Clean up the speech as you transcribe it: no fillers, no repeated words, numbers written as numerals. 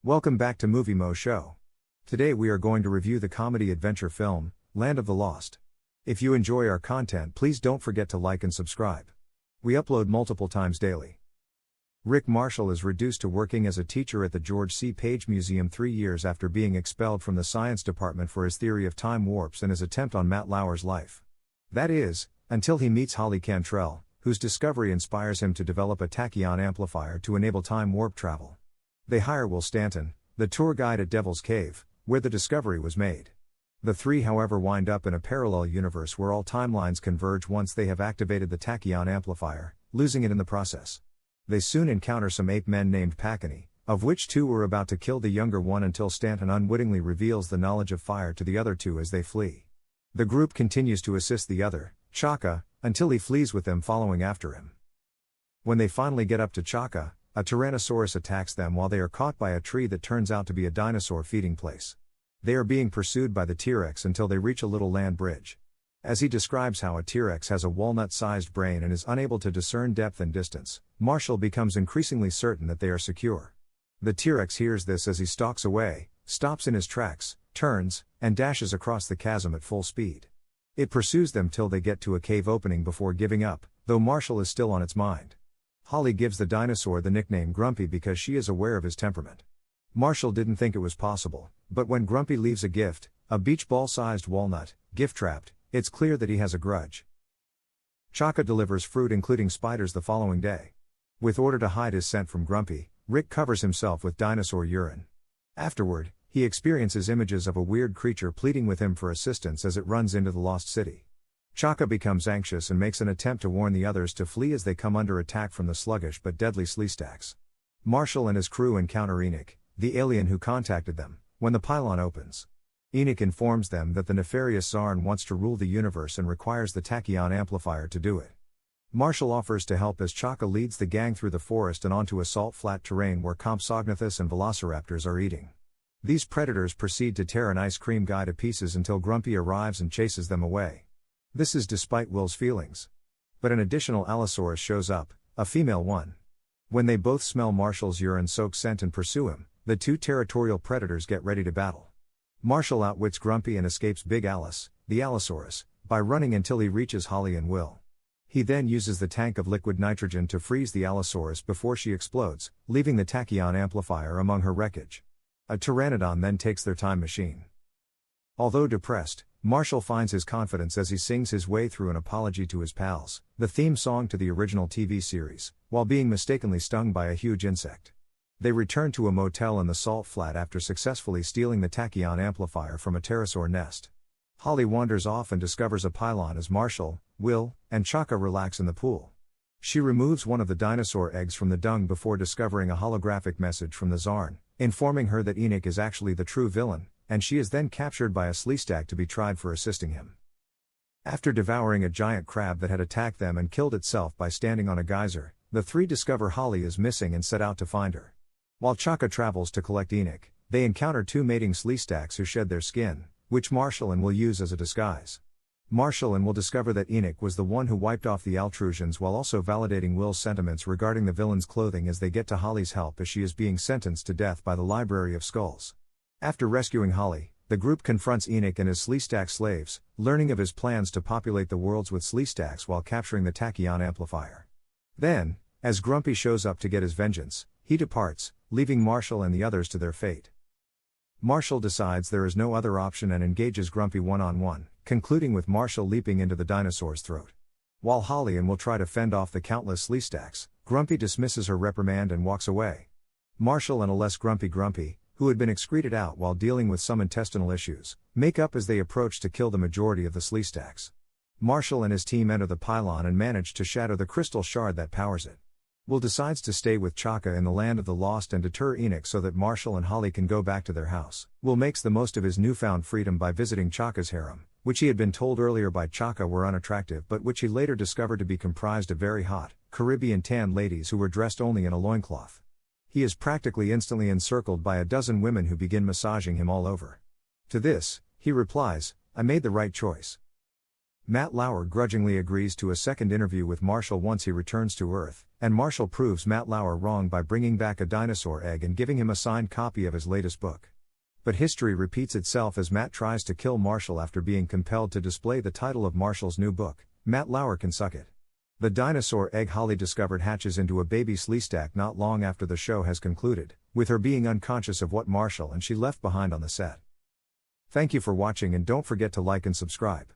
Welcome back to Movie Moshow. Today we are going to review the comedy adventure film, Land of the Lost. If you enjoy our content, please don't forget to like and subscribe. We upload multiple times daily. Rick Marshall is reduced to working as a teacher at the George C. Page Museum 3 years after being expelled from the science department for his theory of time warps and his attempt on Matt Lauer's life. That is, until he meets Holly Cantrell, whose discovery inspires him to develop a tachyon amplifier to enable time warp travel. They hire Will Stanton, the tour guide at Devil's Cave, where the discovery was made. The three, however, wind up in a parallel universe where all timelines converge once they have activated the tachyon amplifier, losing it in the process. They soon encounter some ape men named Pacany, of which two were about to kill the younger one until Stanton unwittingly reveals the knowledge of fire to the other two as they flee. The group continues to assist the other, Chaka, until he flees with them following after him. When they finally get up to Chaka, a Tyrannosaurus attacks them while they are caught by a tree that turns out to be a dinosaur feeding place. They are being pursued by the T-Rex until they reach a little land bridge. As he describes how a T-Rex has a walnut-sized brain and is unable to discern depth and distance, Marshall becomes increasingly certain that they are secure. The T-Rex hears this as he stalks away, stops in his tracks, turns, and dashes across the chasm at full speed. It pursues them till they get to a cave opening before giving up, though Marshall is still on its mind. Holly gives the dinosaur the nickname Grumpy because she is aware of his temperament. Marshall didn't think it was possible, but when Grumpy leaves a gift, a beach ball-sized walnut, gift-trapped, it's clear that he has a grudge. Chaka delivers fruit including spiders the following day. With order to hide his scent from Grumpy, Rick covers himself with dinosaur urine. Afterward, he experiences images of a weird creature pleading with him for assistance as it runs into the lost city. Chaka becomes anxious and makes an attempt to warn the others to flee as they come under attack from the sluggish but deadly Sleestaks. Marshall and his crew encounter Enoch, the alien who contacted them, when the pylon opens. Enoch informs them that the nefarious Zarn wants to rule the universe and requires the tachyon amplifier to do it. Marshall offers to help as Chaka leads the gang through the forest and onto a salt-flat terrain where Compsognathus and velociraptors are eating. These predators proceed to tear an ice cream guy to pieces until Grumpy arrives and chases them away. This is despite Will's feelings. But an additional Allosaurus shows up, a female one. When they both smell Marshall's urine-soaked scent and pursue him, the two territorial predators get ready to battle. Marshall outwits Grumpy and escapes Big Alice, the Allosaurus, by running until he reaches Holly and Will. He then uses the tank of liquid nitrogen to freeze the Allosaurus before she explodes, leaving the tachyon amplifier among her wreckage. A pteranodon then takes their time machine. Although depressed, Marshall finds his confidence as he sings his way through an apology to his pals, the theme song to the original TV series, while being mistakenly stung by a huge insect. They return to a motel in the salt flat after successfully stealing the tachyon amplifier from a pterosaur nest. Holly wanders off and discovers a pylon as Marshall, Will, and Chaka relax in the pool. She removes one of the dinosaur eggs from the dung before discovering a holographic message from the Zarn, informing her that Enoch is actually the true villain, and she is then captured by a Sleestak to be tried for assisting him. After devouring a giant crab that had attacked them and killed itself by standing on a geyser, the three discover Holly is missing and set out to find her. While Chaka travels to collect Enoch, they encounter two mating Sleestaks who shed their skin, which Marshall and Will use as a disguise. Marshall and Will discover that Enoch was the one who wiped off the Altrusians while also validating Will's sentiments regarding the villain's clothing as they get to Holly's help as she is being sentenced to death by the Library of Skulls. After rescuing Holly, the group confronts Enoch and his Sleestak slaves, learning of his plans to populate the worlds with Sleestaks while capturing the tachyon amplifier. Then, as Grumpy shows up to get his vengeance, he departs, leaving Marshall and the others to their fate. Marshall decides there is no other option and engages Grumpy one-on-one, concluding with Marshall leaping into the dinosaur's throat. While Holly and Will try to fend off the countless Sleestaks, Grumpy dismisses her reprimand and walks away. Marshall and a less grumpy Grumpy, who had been excreted out while dealing with some intestinal issues, make up as they approach to kill the majority of the Sleestaks. Marshall and his team enter the pylon and manage to shatter the crystal shard that powers it. Will decides to stay with Chaka in the Land of the Lost and deter Enoch so that Marshall and Holly can go back to their house. Will makes the most of his newfound freedom by visiting Chaka's harem, which he had been told earlier by Chaka were unattractive but which he later discovered to be comprised of very hot, Caribbean tan ladies who were dressed only in a loincloth. He is practically instantly encircled by a dozen women who begin massaging him all over. To this, he replies, "I made the right choice." Matt Lauer grudgingly agrees to a second interview with Marshall once he returns to Earth, and Marshall proves Matt Lauer wrong by bringing back a dinosaur egg and giving him a signed copy of his latest book. But history repeats itself as Matt tries to kill Marshall after being compelled to display the title of Marshall's new book, Matt Lauer Can Suck It. The dinosaur egg Holly discovered hatches into a baby Sleestak not long after the show has concluded, with her being unconscious of what Marshall and she left behind on the set. Thank you for watching and don't forget to like and subscribe.